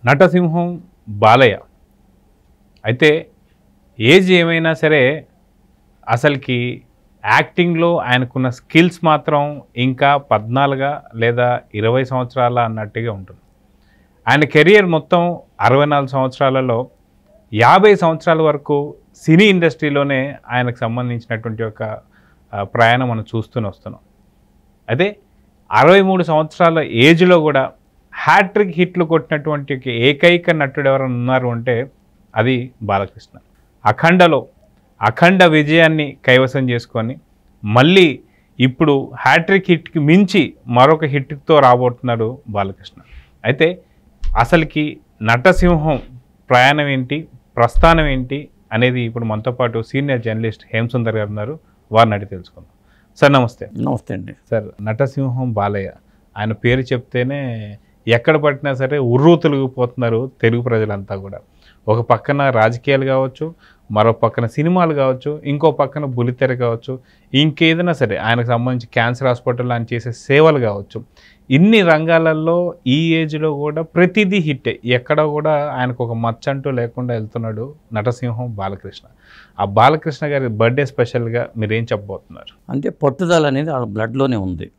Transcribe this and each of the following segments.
నటసింహం బాలయ్య అయితే ఏజ్ ఏమైనా సరే అసలుకి యాక్టింగ్లో ఆయనకున్న స్కిల్స్ మాత్రం ఇంకా 14 లేదా 20 సంవత్సరాల అన్నట్టుగా ఉంటుంది. ఆయన కెరియర్ మొత్తం 64 సంవత్సరాలలో 50 సంవత్సరాల వరకు సినీ ఇండస్ట్రీలోనే ఆయనకు సంబంధించినటువంటి ఒక ప్రయాణం మనం చూస్తూనే వస్తున్నాం. అయితే 63 సంవత్సరాల ఏజ్లో కూడా హ్యాట్రిక్ హిట్లు కొట్టినటువంటి ఏకైక నటుడు ఎవరైనా ఉన్నారు అంటే అది బాలకృష్ణ. అఖండ విజయాన్ని కైవసం చేసుకొని మళ్ళీ ఇప్పుడు హ్యాట్రిక్ హిట్కి మించి మరొక హిట్తో రాబోతున్నాడు బాలకృష్ణ. అయితే అసలుకి నటసింహం ప్రయాణం ఏంటి, ప్రస్థానం ఏంటి అనేది ఇప్పుడు మనతో పాటు సీనియర్ జర్నలిస్ట్ హేమసుందర్ గారు ఉన్నారు. వారిని అడిగి తెలుసుకుందాం. సార్ నమస్తే. నమస్తే అండి. సార్, నటసింహం బాలయ్య ఆయన పేరు చెప్తేనే ఎక్కడ పట్టినా సరే తొలగిపోతున్నారు తెలుగు ప్రజలంతా కూడా. ఒక పక్కన రాజకీయాలు కావచ్చు, మరో పక్కన సినిమాలు కావచ్చు, ఇంకో పక్కన బుల్లితెర కావచ్చు, ఇంకేదైనా సరే ఆయనకు సంబంధించి క్యాన్సర్ హాస్పిటల్ ఆయన చేసే సేవలు కావచ్చు, ఇన్ని రంగాలలో ఈ ఏజ్లో కూడా ప్రతిదీ హిట్టే. ఎక్కడ కూడా ఆయనకు ఒక మచ్చంటూ లేకుండా వెళ్తున్నాడు నటసింహం బాలకృష్ణ. ఆ బాలకృష్ణ గారి బర్త్డే స్పెషల్గా మీరేం చెప్పబోతున్నారు? అంటే పట్టుదల అనేది ఆ బ్లడ్లోనే ఉంది.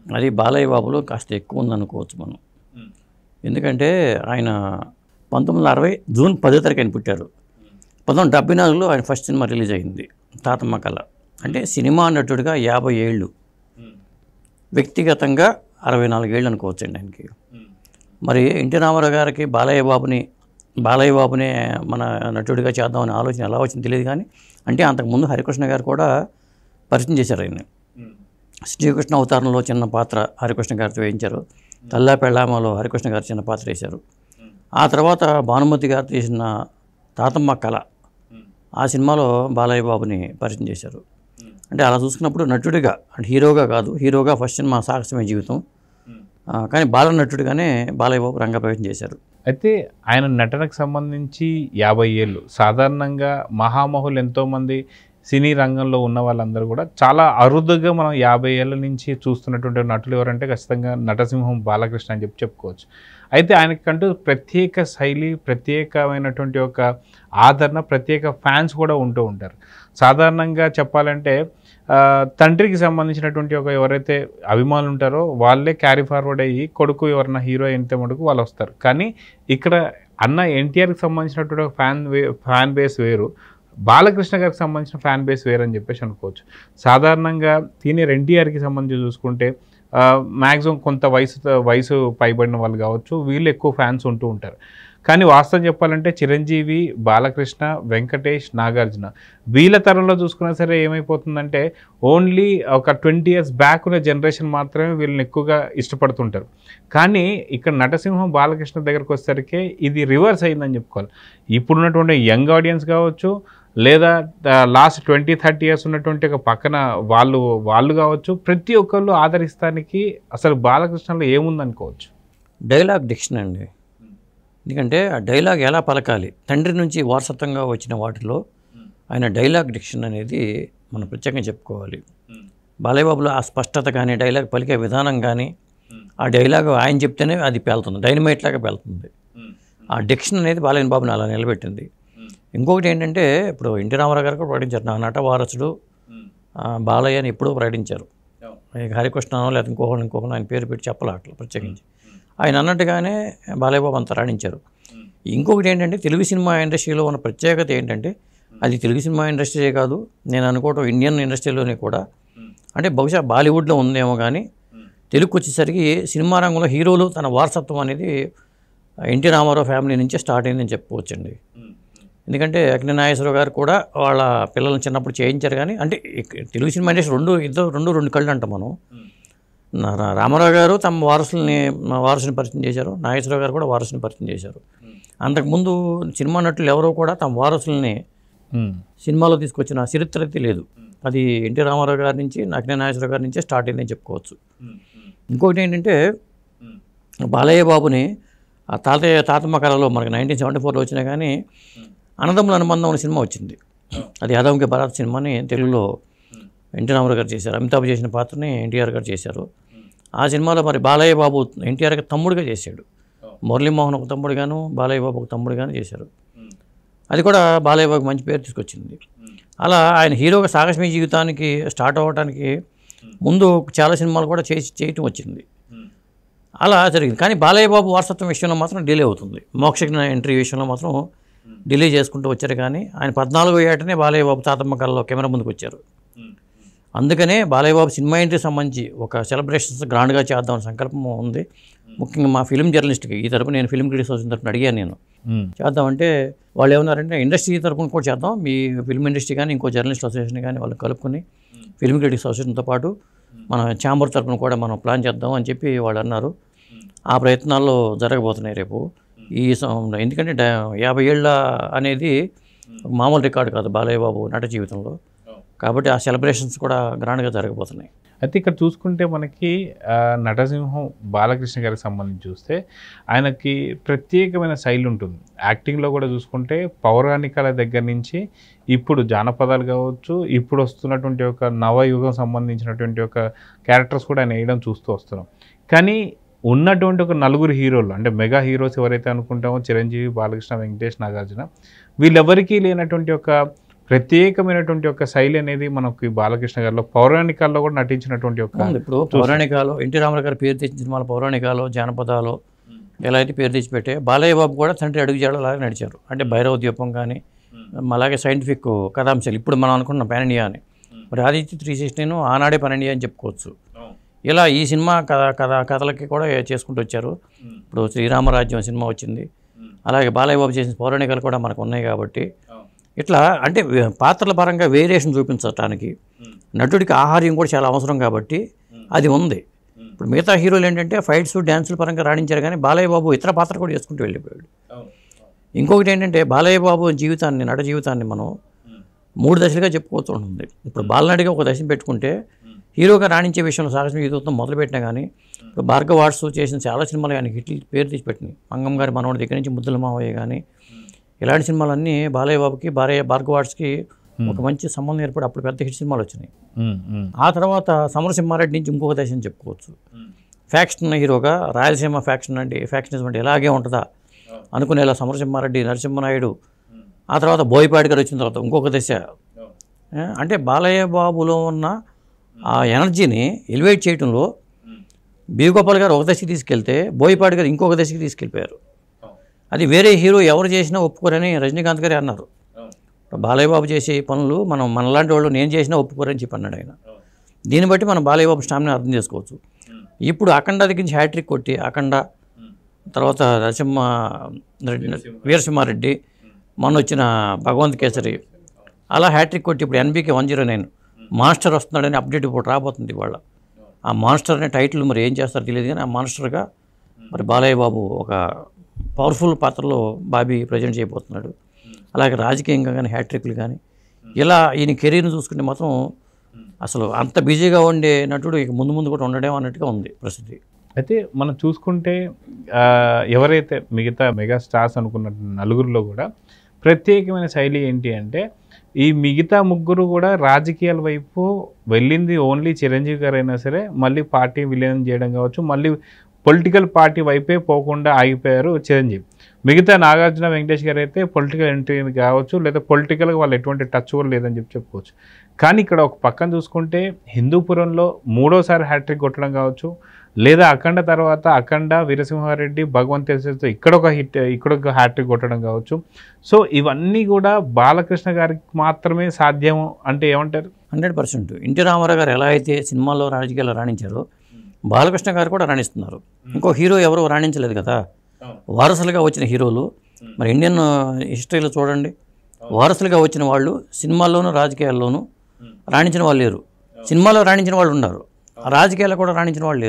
అది బాలయ్య బాబులో కాస్త ఎక్కువ ఉందనుకోవచ్చు మనం. ఎందుకంటే ఆయన 1960 జూన్ 10వ తారీఖు ఆయన పుట్టారు. 1974లో ఆయన ఫస్ట్ సినిమా రిలీజ్ అయింది, తాతమ్మ కళ. అంటే సినిమా నటుడిగా 50 ఏళ్ళు, వ్యక్తిగతంగా 64 ఏళ్ళు అనుకోవచ్చండి ఆయనకి. మరి ఎన్టీ రామారావు గారికి బాలయ్య బాబునే మన నటుడిగా చేద్దామనే ఆలోచన ఎలా వచ్చింది తెలియదు. కానీ అంటే అంతకుముందు హరికృష్ణ గారు కూడా పరిచయం చేశారు ఆయన. శ్రీకృష్ణ అవతారంలో చిన్న పాత్ర హరికృష్ణ గారితో వేయించారు. తల్లా పెళ్ళామలో హరికృష్ణ గారు చిన్న పాత్ర వేశారు. ఆ తర్వాత భానుమతి గారు తీసిన తాతమ్మ కళ, ఆ సినిమాలో బాలయ్య బాబుని పరిచయం చేశారు. అంటే అలా చూసుకున్నప్పుడు నటుడిగా, అంటే హీరోగా కాదు, హీరోగా ఫస్ట్ సినిమా సాహసమే జీవితం, కానీ బాల నటుడిగానే బాలయ్య బాబు రంగప్రవేశం చేశారు. అయితే ఆయన నటనకు సంబంధించి 50 ఏళ్ళు. సాధారణంగా మహామహులు ఎంతోమంది సినీ రంగంలో ఉన్న వాళ్ళందరూ కూడా చాలా అరుదుగా మనం 50 ఏళ్ళ నుంచి చూస్తున్నటువంటి నటులు ఎవరంటే ఖచ్చితంగా నటసింహం బాలకృష్ణ అని చెప్పుకోవచ్చు. అయితే ఆయనకంటూ ప్రత్యేక శైలి, ప్రత్యేకమైనటువంటి ఒక ఆదరణ, ప్రత్యేక ఫ్యాన్స్ కూడా ఉంటూ ఉంటారు. సాధారణంగా చెప్పాలంటే తండ్రికి సంబంధించినటువంటి ఒక ఎవరైతే అభిమానులు ఉంటారో వాళ్ళే క్యారీ ఫార్వర్డ్ అయ్యి కొడుకు ఎవరైనా హీరో అయితే మటుకు వాళ్ళు వస్తారు. కానీ ఇక్కడ అన్న ఎన్టీఆర్కి సంబంధించినటువంటి ఒక ఫ్యాన్ బేస్ వేరు, బాలకృష్ణ గారికి సంబంధించిన ఫ్యాన్ బేస్ వేరని చెప్పేసి అనుకోవచ్చు. సాధారణంగా సీనియర్ ఎన్టీఆర్కి సంబంధించి చూసుకుంటే మ్యాక్సిమం కొంత వయసు పైబడిన వాళ్ళు కావచ్చు, వీళ్ళు ఎక్కువ ఫ్యాన్స్ ఉంటూ ఉంటారు. కానీ వాస్తవం చెప్పాలంటే చిరంజీవి, బాలకృష్ణ, వెంకటేష్, నాగార్జున వీళ్ళ తరంలో చూసుకున్నా సరే ఏమైపోతుందంటే ఓన్లీ ఒక 20 years బ్యాక్ ఉన్న జనరేషన్ మాత్రమే వీళ్ళని ఎక్కువగా ఇష్టపడుతుంటారు. కానీ ఇక్కడ నటసింహం బాలకృష్ణ దగ్గరకు వచ్చేసరికి ఇది రివర్స్ అయిందని చెప్పుకోవాలి. ఇప్పుడున్నటువంటి యంగ్ ఆడియన్స్ కావచ్చు, లేదా లాస్ట్ 20-30 years ఉన్నటువంటి ఒక పక్కన వాళ్ళు కావచ్చు, ప్రతి ఒక్కళ్ళు ఆదరిస్తానికి అసలు బాలకృష్ణలో ఏముందనుకోవచ్చు? డైలాగ్ డిక్షన్ అండి. ఎందుకంటే ఆ డైలాగ్ ఎలా పలకాలి, తండ్రి నుంచి వారసత్వంగా వచ్చిన వాటిలో ఆయన డైలాగ్ డిక్షన్ అనేది మనం ప్రత్యేకంగా చెప్పుకోవాలి. బాలయ్య బాబులో ఆ స్పష్టత కానీ, డైలాగ్ పలికే విధానం కానీ, ఆ డైలాగ్ ఆయన చెప్తేనే అది పేలుతుంది, డైనమైట్ లాగా పేలుతుంది. ఆ డిక్షన్ అనేది బాలయ్య బాబుని అలా నిలబెట్టింది. ఇంకొకటి ఏంటంటే, ఇప్పుడు ఎన్టీ రామారావు గారు కూడా ప్రకటించారు, నా నట వారసుడు బాలయ్య అని ఎప్పుడూ ప్రకటించారు. హరికృష్ణనో లేదా ఇంకొకరు ఆయన పేరు పెట్టి చెప్పాలి అట్లా ప్రత్యేకించి. ఆయన అన్నట్టుగానే బాలయ్య బాబు అంతా రాణించారు. ఇంకొకటి ఏంటంటే, తెలుగు సినిమా ఇండస్ట్రీలో ఉన్న ప్రత్యేకత ఏంటంటే, అది తెలుగు సినిమా ఇండస్ట్రీయే కాదు, నేను అనుకోవటం ఇండియన్ ఇండస్ట్రీలోనే కూడా, అంటే బహుశా బాలీవుడ్లో ఉందేమో కానీ తెలుగుకి వచ్చేసరికి సినిమా రంగంలో హీరోలు తన వారసత్వం అనేది ఎన్టీ రామారావు ఫ్యామిలీ నుంచే స్టార్ట్ అయిందని చెప్పుకోవచ్చండి. ఎందుకంటే అక్కినేని నాగేశ్వరరావు గారు కూడా వాళ్ళ పిల్లల్ని చిన్నప్పుడు చేయించారు. కానీ అంటే తెలుగు సినిమా ఇండస్ట్రీ రెండు కళ్ళు అంటాం మనం. రామారావు గారు తమ వారసుని పరిచయం చేశారు, నాగేశ్వరరావు గారు కూడా వారసుని పరిచయం చేశారు. అంతకుముందు సినిమా నటులు ఎవరో కూడా తమ వారసుల్ని సినిమాలో తీసుకొచ్చిన చరిత్ర అయితే లేదు. అది ఎన్టీ రామారావు గారి నుంచి, అక్కినేని నాగేశ్వరరావు గారి నుంచే స్టార్ట్ అయిందని చెప్పుకోవచ్చు. ఇంకొకటి ఏంటంటే, బాలయ్య బాబుని ఆ తాతమ్మ కళలో మనకి 1974లో వచ్చినా కానీ అన్నదమ్ముల అనుబంధం అనే సినిమా వచ్చింది. అది యాదవ్కి భరత్ సినిమాని తెలుగులో ఎన్టీ రామారావు గారు చేశారు. అమితాబ్ చేసిన పాత్రని ఎన్టీఆర్ గారు చేశారు. ఆ సినిమాలో మరి బాలయ్య బాబు ఎన్టీఆర్కి తమ్ముడిగా చేశాడు. మురళీమోహన్ ఒక తమ్ముడుగాను, బాలయ్య బాబు ఒక తమ్ముడుగాను చేశారు. అది కూడా బాలయ్య బాబుకి మంచి పేరు తీసుకొచ్చింది. అలా ఆయన హీరోగా సాగస్మి జీవితానికి స్టార్ట్ అవ్వడానికి ముందు చాలా సినిమాలు కూడా చేయటం వచ్చింది. అలా జరిగింది. కానీ బాలయ్య బాబు వారసత్వం విషయంలో మాత్రం డిలే అవుతుంది. మోక్షజ్ఞ ఎంట్రీ విషయంలో మాత్రం డిలే చేసుకుంటూ వచ్చారు. కానీ ఆయన 14వ ఏటనే బాలయ్య బాబు తాతమ్మ కళలో కెమెరా ముందుకు వచ్చారు. అందుకనే బాలయ్య బాబు సినిమా ఎంట్రీ సంబంధించి ఒక సెలబ్రేషన్స్ గ్రాండ్గా చేద్దామని సంకల్పం ఉంది. ముఖ్యంగా మా ఫిలిం జర్నలిస్ట్కి ఈ తరపున నేను ఫిలిం క్రిటిక్స్ అసోసియేషన్ తరపున అడిగాను నేను చేద్దామంటే వాళ్ళు ఏమన్నారంటే ఇండస్ట్రీ తరపున కూడా చేద్దాం, మీ ఫిల్మ్ ఇండస్ట్రీ కానీ ఇంకో జర్నలిస్ట్ అసోసియేషన్ కానీ వాళ్ళు కలుపుకొని ఫిలిం క్రిటిక్స్ అసోసియేషన్తో పాటు మన ఛాంబర్ తరపున కూడా మనం ప్లాన్ చేద్దాం అని చెప్పి వాళ్ళు అన్నారు. ఆ ప్రయత్నాల్లో జరగబోతున్నాయి రేపు. ఈ ఎందుకంటే 50 ఏళ్ళ అనేది మామూలు రికార్డు కాదు బాలయ్య బాబు నట జీవితంలో. కాబట్టి ఆ సెలబ్రేషన్స్ కూడా గ్రాండ్గా జరగబోతున్నాయి. అయితే ఇక్కడ చూసుకుంటే మనకి నటసింహం బాలకృష్ణ గారికి సంబంధించి చూస్తే ఆయనకి ప్రత్యేకమైన శైలి ఉంటుంది. యాక్టింగ్లో కూడా చూసుకుంటే పౌరాణికాల దగ్గర నుంచి ఇప్పుడు జానపదాలు కావచ్చు, ఇప్పుడు వస్తున్నటువంటి ఒక నవయుగం సంబంధించినటువంటి ఒక క్యారెక్టర్స్ కూడా ఆయన వేయడం చూస్తూ వస్తున్నాం. కానీ ఉన్నటువంటి ఒక నలుగురు హీరోలు అంటే మెగా హీరోస్ ఎవరైతే అనుకుంటామో చిరంజీవి, బాలకృష్ణ, వెంకటేష్, నాగార్జున వీళ్ళెవరికీ లేనటువంటి ఒక ప్రత్యేకమైనటువంటి ఒక శైలి అనేది మనకి బాలకృష్ణ గారిలో పౌరాణికాల్లో కూడా నటించినటువంటి ఒక ఇప్పుడు పౌరాణికాలు ఎన్టీ రామారావు గారు పేరు తెచ్చిన సినిమాలు పౌరాణికాలు జానపదాలు ఎలా అయితే పేరు తెచ్చిపెట్టే బాలయ్య బాబు కూడా తండ్రి అడుగుజాడలాగా నడిచారు. అంటే భైరవ ద్వీపం కానీ అలాగే సైంటిఫిక్ కథాంశాలు ఇప్పుడు మనం అనుకున్న పాన్ ఇండియా అని మరి ఆదిత్య 316 ఆనాడే పాన్ ఇండియా అని చెప్పుకోవచ్చు. ఇలా ఈ సినిమా కథలకి కూడా చేసుకుంటూ వచ్చారు. ఇప్పుడు శ్రీరామరాజ్యం సినిమా వచ్చింది, అలాగే బాలయ్య బాబు చేసిన పౌరాణికాలు కూడా మనకు ఉన్నాయి. కాబట్టి ఇట్లా అంటే పాత్రల పరంగా వేరియేషన్ చూపించడానికి నటుడికి ఆహార్యం కూడా చాలా అవసరం కాబట్టి అది ఉంది. ఇప్పుడు మిగతా హీరోలు ఏంటంటే ఫైట్స్ డ్యాన్సుల పరంగా రాణించారు, కానీ బాలయ్య బాబు ఇతర పాత్ర కూడా చేసుకుంటూ వెళ్ళిపోయాడు. ఇంకొకటి ఏంటంటే బాలయ్య బాబు జీవితాన్ని నట జీవితాన్ని మనం 3 దశలుగా చెప్పుకోవచ్చు ఉంటుంది. ఇప్పుడు బాలనడిగా ఒక దశను పెట్టుకుంటే హీరోగా రాణించే విషయంలో సాగస్మి జీవితంతో మొదలుపెట్టినా కానీ ఇప్పుడు భార్గవ వాట్స్ చేసిన చాలా సినిమాలు కానీ హిట్లు పేరు తీసిపెట్టినాయి. మంగమ్మ గారి మనవడి దగ్గర నుంచి ముద్దుల మావయ్య కానీ ఇలాంటి సినిమాలన్నీ బాలయ్య బాబుకి భార్గవ వాట్స్కి ఒక మంచి సంబంధం ఏర్పడి అప్పుడు పెద్ద హిట్ సినిమాలు వచ్చినాయి. ఆ తర్వాత సమరసింహారెడ్డి నుంచి ఇంకొక దశ అని చెప్పుకోవచ్చు. ఫ్యాక్షన్ హీరోగా రాయలసీమ ఫ్యాక్షన్ ఫ్యాక్షనిజం అంటే ఇలాగే ఉంటుందా అనుకునేలా సమరసింహారెడ్డి, నరసింహనాయుడు, ఆ తర్వాత బోయపాటి గారు వచ్చిన తర్వాత ఇంకొక దశ. అంటే బాలయ్య బాబులో ఉన్న ఆ ఎనర్జీని ఎలివేట్ చేయడంలో బి గోపాల్ గారు ఒక దశకి తీసుకెళ్తే బోయపాటి గారు ఇంకొక దశకి తీసుకెళ్ళిపోయారు. అది వేరే హీరో ఎవరు చేసినా ఒప్పుకోరని రజనీకాంత్ గారే అన్నారు. బాలయ్య బాబు చేసే పనులు మనలాంటి వాళ్ళు నేను చేసినా ఒప్పుకోరని చెప్పి అన్నాడు ఆయన. దీన్ని బట్టి మనం బాలయ్య బాబు స్టామినా అర్థం చేసుకోవచ్చు. ఇప్పుడు అఖండ దగ్గర నుంచి హ్యాట్రిక్ కొట్టి అఖండ తర్వాత వీరసింహారెడ్డి, మొన్న వచ్చిన భగవంత్ కేసరి, అలా హ్యాట్రిక్ కొట్టి ఇప్పుడు NBK 109 మాస్టర్ వస్తున్నాడని అప్డేట్ ఇప్పుడు రాబోతుంది. ఇవాళ ఆ మాస్టర్ అనే టైటిల్ మరి ఏం చేస్తారో తెలియదు, కానీ ఆ మాస్టర్గా మరి బాలయ్య బాబు ఒక పవర్ఫుల్ పాత్రలో బాబీ ప్రజెంట్ చేయబోతున్నాడు. అలాగే రాజకీయంగా కానీ హ్యాట్రిక్లు కానీ ఇలా ఈయన కెరీర్ని చూసుకుంటే మాత్రం అసలు అంత బిజీగా ఉండే నటుడు ఇక ముందు కూడా ఉండడం అన్నట్టుగా ఉంది పరిస్థితి. అయితే మనం చూసుకుంటే ఎవరైతే మిగతా మెగా స్టార్స్ అనుకున్న నలుగురిలో కూడా ప్రత్యేకమైన శైలి ఏంటి అంటే ఈ మిగతా ముగ్గురు కూడా రాజకీయాల వైపు వెళ్ళింది ఓన్లీ చిరంజీవి గారు అయినా సరే మళ్ళీ పార్టీ విలీనం చేయడం కావచ్చు, మళ్ళీ పొలిటికల్ పార్టీ వైపే పోకుండా ఆగిపోయారు చిరంజీవి. మిగతా నాగార్జున, వెంకటేష్ గారు అయితే పొలిటికల్ ఎంట్రీ కావచ్చు, లేదా పొలిటికల్గా వాళ్ళు ఎటువంటి టచ్ కూడా లేదని చెప్పుకోవచ్చు. కానీ ఇక్కడ ఒక పక్కన చూసుకుంటే హిందూపురంలో 3వ సారి హ్యాట్రిక్ కొట్టడం కావచ్చు, లేదా అఖండ తర్వాత అఖండ, వీరసింహారెడ్డి, భగవంత్ కేసరితో ఇక్కడ ఒక హ్యాట్రిక్ కొట్టడం కావచ్చు. సో ఇవన్నీ కూడా బాలకృష్ణ గారికి మాత్రమే సాధ్యం అంటే ఏమంటారు? 100%. ఎన్టీ రామారావు గారు ఎలా అయితే సినిమాల్లో రాజకీయాల్లో రాణించారో బాలకృష్ణ గారు కూడా రాణిస్తున్నారు. ఇంకో హీరో ఎవరో రాణించలేదు కదా. వారసులుగా వచ్చిన హీరోలు మరి ఇండియన్ హిస్టరీలో చూడండి, వారసులుగా వచ్చిన వాళ్ళు సినిమాల్లోనూ రాజకీయాల్లోనూ రాణించిన వాళ్ళు లేరు. సినిమాలో రాణించిన వాళ్ళు ఉన్నారు, రాజకీయాల్లో కూడా రాణించిన వాళ్ళు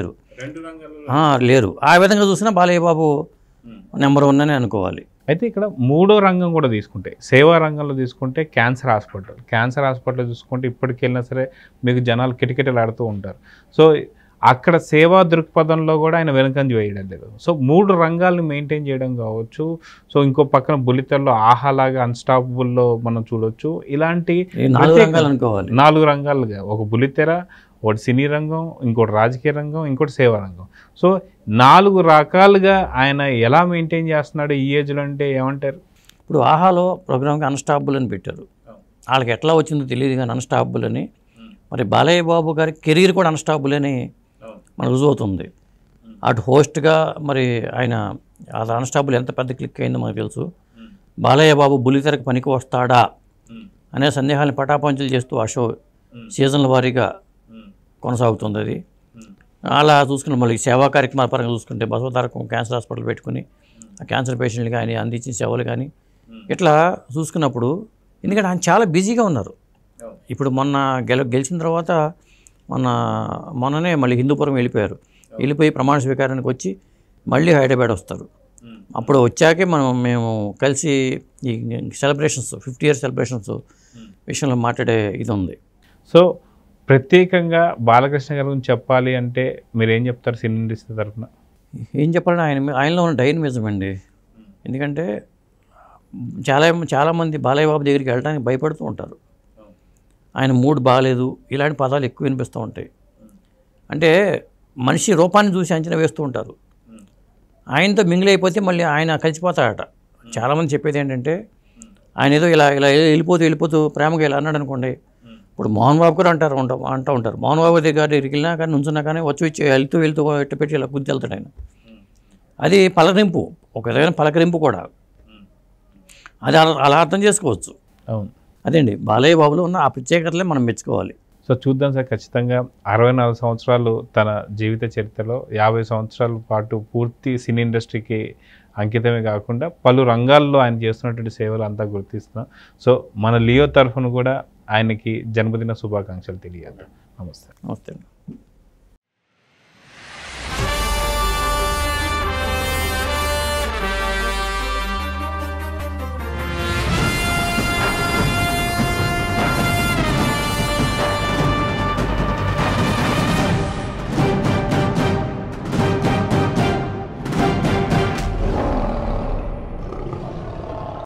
లేరు. ఆ విధంగా చూసినా బాలయ్య బాబు నెంబర్ 1 అని అనుకోవాలి. అయితే ఇక్కడ 3వ రంగం కూడా తీసుకుంటే సేవా రంగంలో తీసుకుంటే క్యాన్సర్ హాస్పిటల్ చూసుకుంటే ఇప్పటికి వెళ్ళినా సరే మీకు జనాలు కిటకిటలాడుతూ ఉంటారు. సో అక్కడ సేవా దృక్పథంలో కూడా ఆయన వెనుకంజ వేయడం లేదు. సో 3 రంగాలను మెయింటైన్ చేయడం కావచ్చు. సో ఇంకో పక్కన బుల్లితెరలో ఆహాలాగా అన్స్టాపబుల్లో మనం చూడొచ్చు. ఇలాంటి 4 రంగాలు అనుకోవాలి. 4 రంగాలుగా ఒక బుల్లితెర, ఒకటి సినీ రంగం, ఇంకోటి రాజకీయ రంగం, ఇంకోటి సేవా రంగం. సో 4 రకాలుగా ఆయన ఎలా మెయింటైన్ చేస్తున్నాడు ఈ ఏజ్లో అంటే ఏమంటారు? ఇప్పుడు ఆహాలో ప్రోగ్రామ్కి అన్స్టాపబుల్ అని పెట్టారు. వాళ్ళకి ఎట్లా వచ్చిందో తెలియదు కానీ అన్స్టాపబుల్ అని. మరి బాలయ్య బాబు గారి కెరీర్ కూడా అన్స్టాపబుల్ అని మనకు రుజువు అవుతుంది. అటు హోస్ట్గా మరి ఆయన అది అన్స్టాపబుల్ ఎంత పెద్ద క్లిక్ అయిందో మనకు తెలుసు. బాలయ్య బాబు బుల్లితెరకు పనికి వస్తాడా అనే సందేహాన్ని పటాపంచలు చేస్తూ ఆ షో సీజన్ల వారీగా కొనసాగుతుంది. అది అలా చూసుకుని మళ్ళీ సేవా కార్యక్రమాల పరంగా చూసుకుంటే బసవతారకం క్యాన్సర్ హాస్పిటల్ పెట్టుకుని ఆ క్యాన్సర్ పేషెంట్లు కానీ అందించిన సేవలు కానీ ఇట్లా చూసుకున్నప్పుడు, ఎందుకంటే ఆయన చాలా బిజీగా ఉన్నారు. ఇప్పుడు మొన్న గెలిచిన తర్వాత మొన్ననే మళ్ళీ హిందూపురం వెళ్ళిపోయి ప్రమాణ స్వీకారానికి వచ్చి మళ్ళీ హైదరాబాద్ వస్తారు. అప్పుడు వచ్చాకే మేము కలిసి ఈ సెలబ్రేషన్స్ 50 years సెలబ్రేషన్స్ విషయంలో మాట్లాడే ఇది ఉంది. సో ప్రత్యేకంగా బాలకృష్ణ గారి గురించి చెప్పాలి అంటే మీరు ఏం చెప్తారు సినీ ఇండస్ట్రీ తరఫున? ఏం చెప్పాలంటే ఆయనలో ఉన్న డైనమిజం అండి. ఎందుకంటే చాలామంది బాలయ్య బాబు దగ్గరికి వెళ్ళడానికి భయపడుతూ ఉంటారు. ఆయన మూడ్ బాగాలేదు ఇలాంటి పదాలు ఎక్కువ వినిపిస్తూ ఉంటాయి. అంటే మనిషి రూపాన్ని చూసి అంచనా వేస్తూ ఉంటారు. ఆయనతో మింగిల్ అయిపోతే మళ్ళీ ఆయన కలిసిపోతాడట. చాలామంది చెప్పేది ఏంటంటే ఆయన ఏదో ఇలా వెళ్ళిపోతూ ప్రేమగా ఇలా అన్నాడు అనుకోండి. ఇప్పుడు మోహన్ బాబు కూడా అంటూ ఉంటారు. మోహన్ బాబు దగ్గరికి వెళ్ళినా కానీ నుంచున్నా కానీ వచ్చి వెళ్తూ ఎట్టు పెట్టి ఇలా గుద్ది వెళ్తాడు ఆయన. అది పలకరింపు, ఒక విధమైన పలకరింపు కూడా. అది అలా అర్థం చేసుకోవచ్చు. అవును, అదేండి బాలయ్య బాబులో ఉన్న ఆ ప్రత్యేకతలే మనం మెచ్చుకోవాలి. సో చూద్దాం సార్, ఖచ్చితంగా 64 సంవత్సరాలు తన జీవిత చరిత్రలో 50 సంవత్సరాల పాటు పూర్తి సినీ ఇండస్ట్రీకి అంకితమే కాకుండా పలు రంగాల్లో ఆయన చేస్తున్నటువంటి సేవలు అంతా గుర్తిస్తున్నాం. సో మన లియో తరఫున కూడా ఆయనకి జన్మదిన శుభాకాంక్షలు తెలియాలి. నమస్తే. నమస్తే.